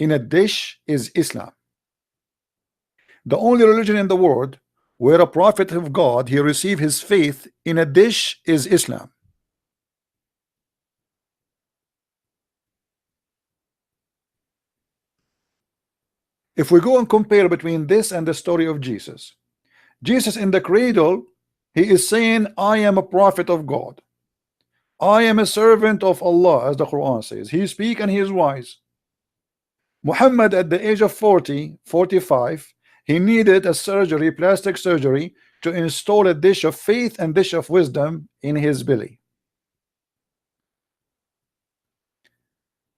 in a dish is Islam. The only religion in the world where a prophet of God he received his faith in a dish is Islam. If we go and compare between this and the story of Jesus, Jesus in the cradle, he is saying, I am a prophet of God. I am a servant of Allah, as the Quran says. He speak and he is wise. Muhammad at the age of 40, 45, he needed a surgery, plastic surgery, to install a dish of faith and dish of wisdom in his belly.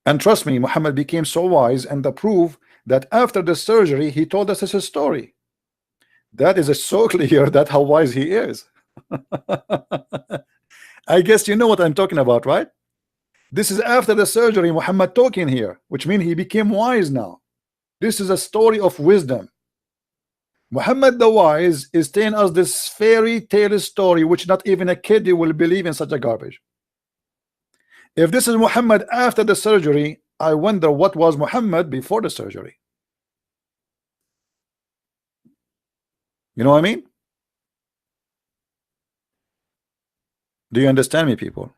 And trust me, Muhammad became so wise, and the proof that after the surgery he told us his story. That is so clear that how wise he is. I guess you know what I'm talking about, right? This is after the surgery Muhammad talking here, which means he became wise now. This is a story of wisdom. Muhammad the wise is telling us this fairy tale story which not even a kid will believe in such a garbage. If this is Muhammad after the surgery, I wonder what was Muhammad before the surgery. You know what I mean? Do you understand me, people?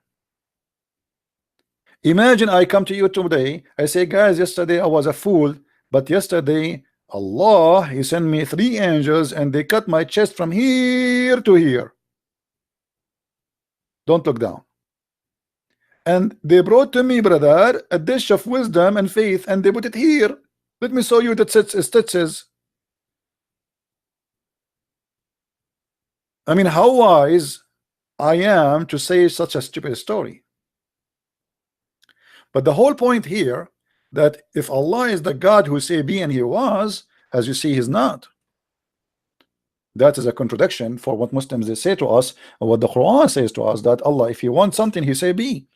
Imagine I come to you today, I say, guys, yesterday I was a fool, but yesterday Allah he sent me 3 angels and they cut my chest from here to here. Don't look down. And they brought to me, brother, a dish of wisdom and faith, and they put it here. Let me show you the stitches. I mean, how wise I am to say such a stupid story. But the whole point here, that if Allah is the God who say be and he was, as you see, he's not. That is a contradiction for what Muslims they say to us, or what the Quran says to us, that Allah, if he wants something, he say be.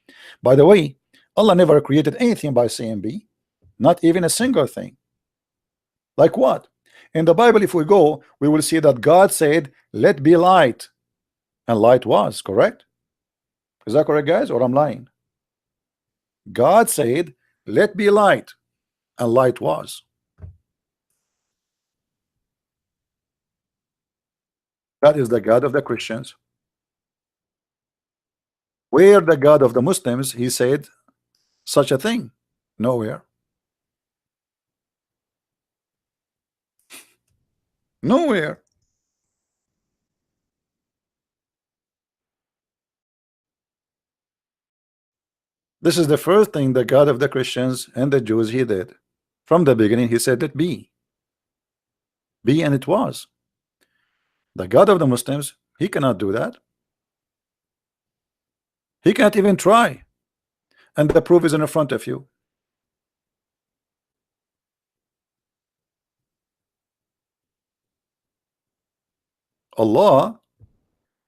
By the way, Allah never created anything by saying be, not even a single thing. Like what? In the Bible, if we go, we will see that God said, let be light, and light was, correct? Is that correct, guys, or I'm lying? God said, let be light, and light was. That is the God of the Christians. Where the God of the Muslims, he said such a thing? Nowhere. Nowhere. This is the first thing the God of the Christians and the Jews he did. From the beginning he said it be. Be, and it was. The God of the Muslims, he cannot do that. He can't even try. And the proof is in front of you. Allah,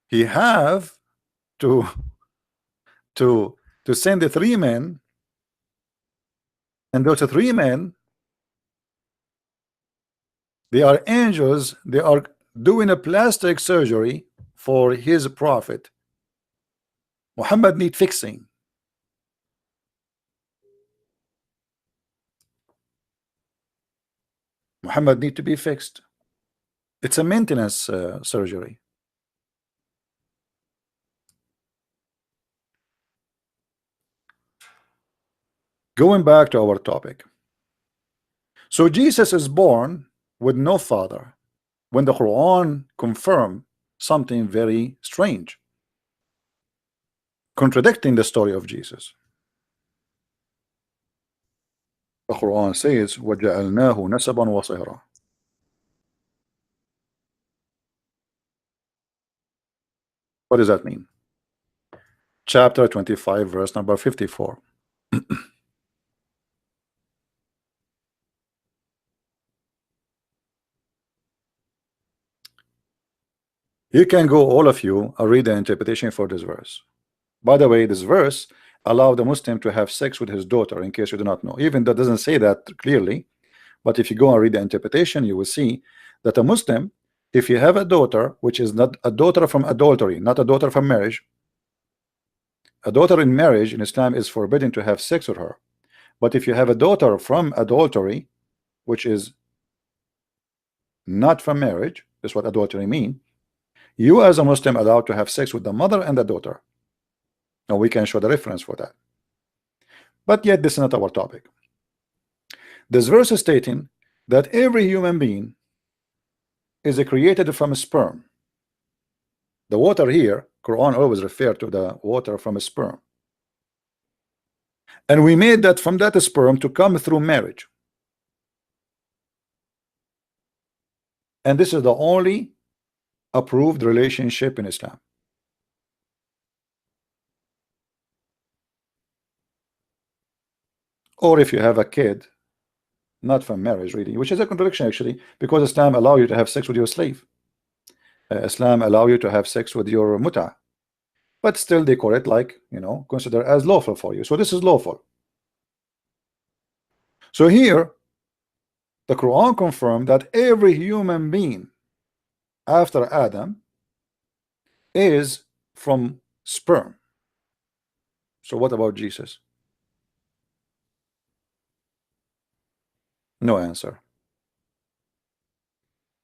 he have to send the 3 men, and those 3 men, they are angels. They are doing a plastic surgery for his prophet. Muhammad need fixing. Muhammad need to be fixed. It's a maintenance surgery. Going back to our topic. So Jesus is born with no father, when the Quran confirm something very strange, contradicting the story of Jesus. The Quran says, وَجَعَلْنَاهُ نَسَبًا وَصِهْرًا. What does that mean? Chapter 25, verse number 54. You can go, all of you, read the interpretation for this verse. By the way, this verse allow the Muslim to have sex with his daughter, in case you do not know. Even that doesn't say that clearly, but if you go and read the interpretation, you will see that a Muslim, if you have a daughter which is not a daughter from adultery, not a daughter from marriage, a daughter in marriage in Islam is forbidden to have sex with her. But if you have a daughter from adultery, which is not from marriage, that's what adultery mean, you as a Muslim allowed to have sex with the mother and the daughter. Now we can show the reference for that. But yet this is not our topic. This verse is stating that every human being is created from a sperm. The water here, Quran always refer to the water from a sperm. And we made that from that sperm to come through marriage. And this is the only approved relationship in Islam. Or if you have a kid, not from marriage really, which is a contradiction actually, because Islam allow you to have sex with your slave. Islam allow you to have sex with your muta, but still they call it like, you know, consider as lawful for you. So this is lawful. So here the Quran confirmed that every human being after Adam is from sperm. So what about Jesus? No answer.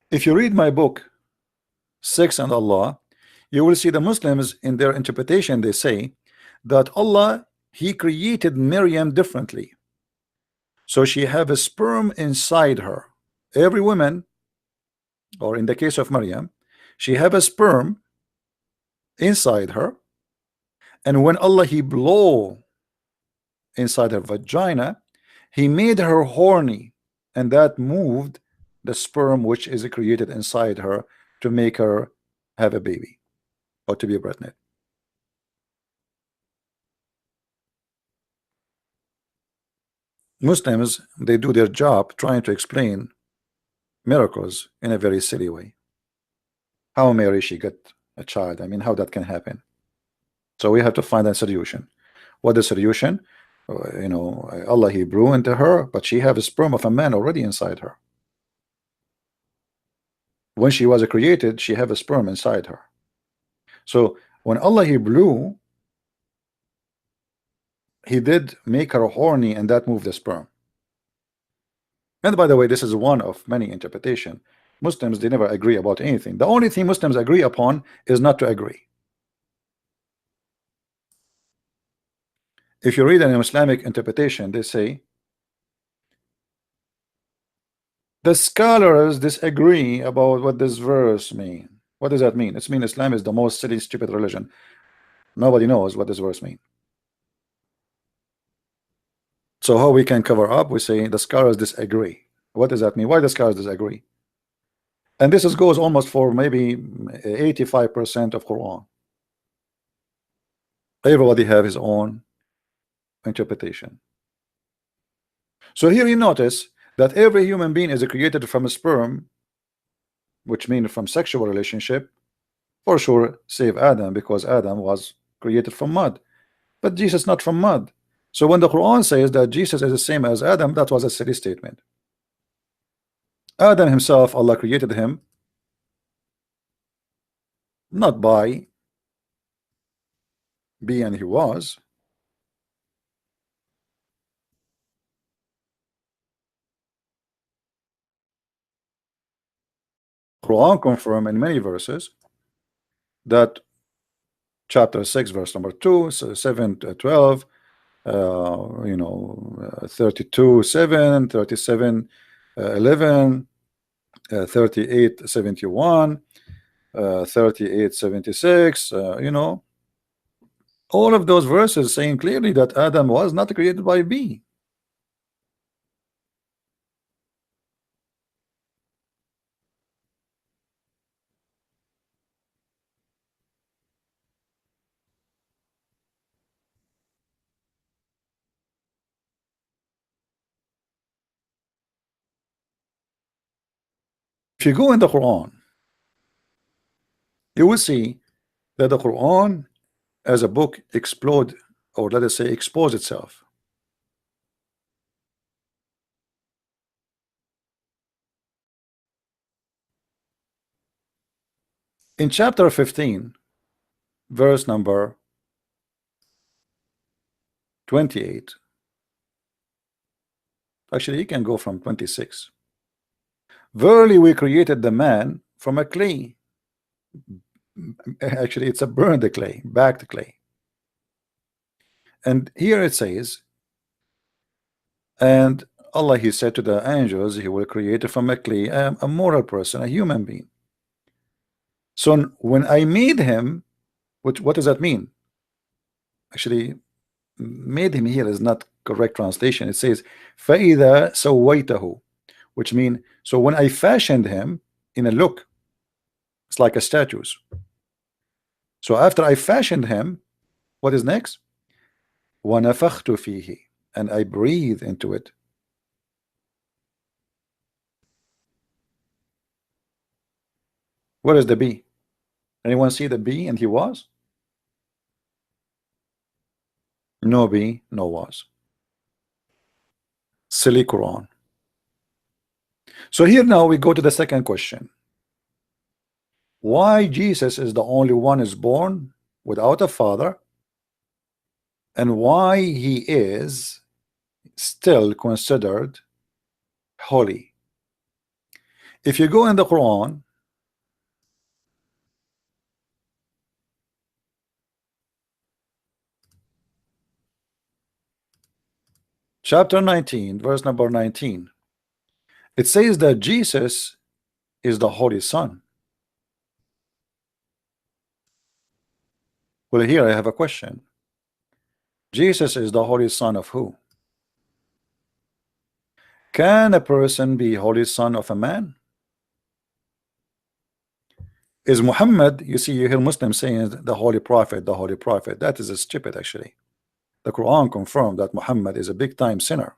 If you read my book Sex and Allah, you will see the Muslims in their interpretation, they say that Allah, he created Maryam differently, so she have a sperm inside her. Every woman, or in the case of Maryam, she have a sperm inside her, and when Allah he blow inside her vagina, he made her horny, and that moved the sperm which is created inside her to make her have a baby or to be pregnant. Muslims, they do their job trying to explain miracles in a very silly way. How Mary she got a child? I mean, how that can happen? So we have to find a solution. What the solution? You know, Allah he blew into her, but she have a sperm of a man already inside her. When she was created, she have a sperm inside her. So when Allah he blew, he did make her horny, and that moved the sperm. And by the way, this is one of many interpretation. Muslims, they never agree about anything. The only thing Muslims agree upon is not to agree. If you read an Islamic interpretation, they say the scholars disagree about what this verse means. What does that mean? It means Islam is the most silly, stupid religion. Nobody knows what this verse means. So how we can cover up? We say the scholars disagree. What does that mean? Why the scholars disagree? And this goes almost for maybe 85% of Quran. Everybody have his own interpretation. So here you notice that every human being is created from a sperm, which means from sexual relationship, for sure, save Adam, because Adam was created from mud. But Jesus not from mud. So when the Quran says that Jesus is the same as Adam, that was a silly statement. Adam himself, Allah created him not by being he was. Quran confirm in many verses that chapter 6 verse number 2, so 7 to 12, 32 7, 37 11, 38 71, 38 76, all of those verses saying clearly that Adam was not created by B. If you go in the Quran, you will see that the Quran as a book explode, or let us say expose itself. In chapter 15, verse number 28, Actually, you can go from 26. Verily we created the man from a clay. Actually, it's a burned clay, backed clay. And here it says, and Allah, he said to the angels, he will create from a clay a moral person, a human being. So when I made him, what does that mean? Actually, made him here is not correct translation. It says فَإِذَا سَوَّيْتَهُ, which mean, so when I fashioned him in a look, it's like a statue. So after I fashioned him, what is next? وَنَفَخْتُ فِيهِ, and I breathe into it. Where is the bee? Anyone see the bee? And he was? No bee, no was. Silly Quran. So here now we go to the second question. Why Jesus is the only one is born without a father, and why he is still considered holy? If you go in the Quran, chapter 19, verse number 19, it says that Jesus is the Holy Son. Well, here I have a question. Jesus is the Holy Son of who? Can a person be Holy Son of a man? Is Muhammad, you see, you hear Muslims saying the Holy Prophet, the Holy Prophet. That is stupid, actually. The Quran confirmed that Muhammad is a big time sinner.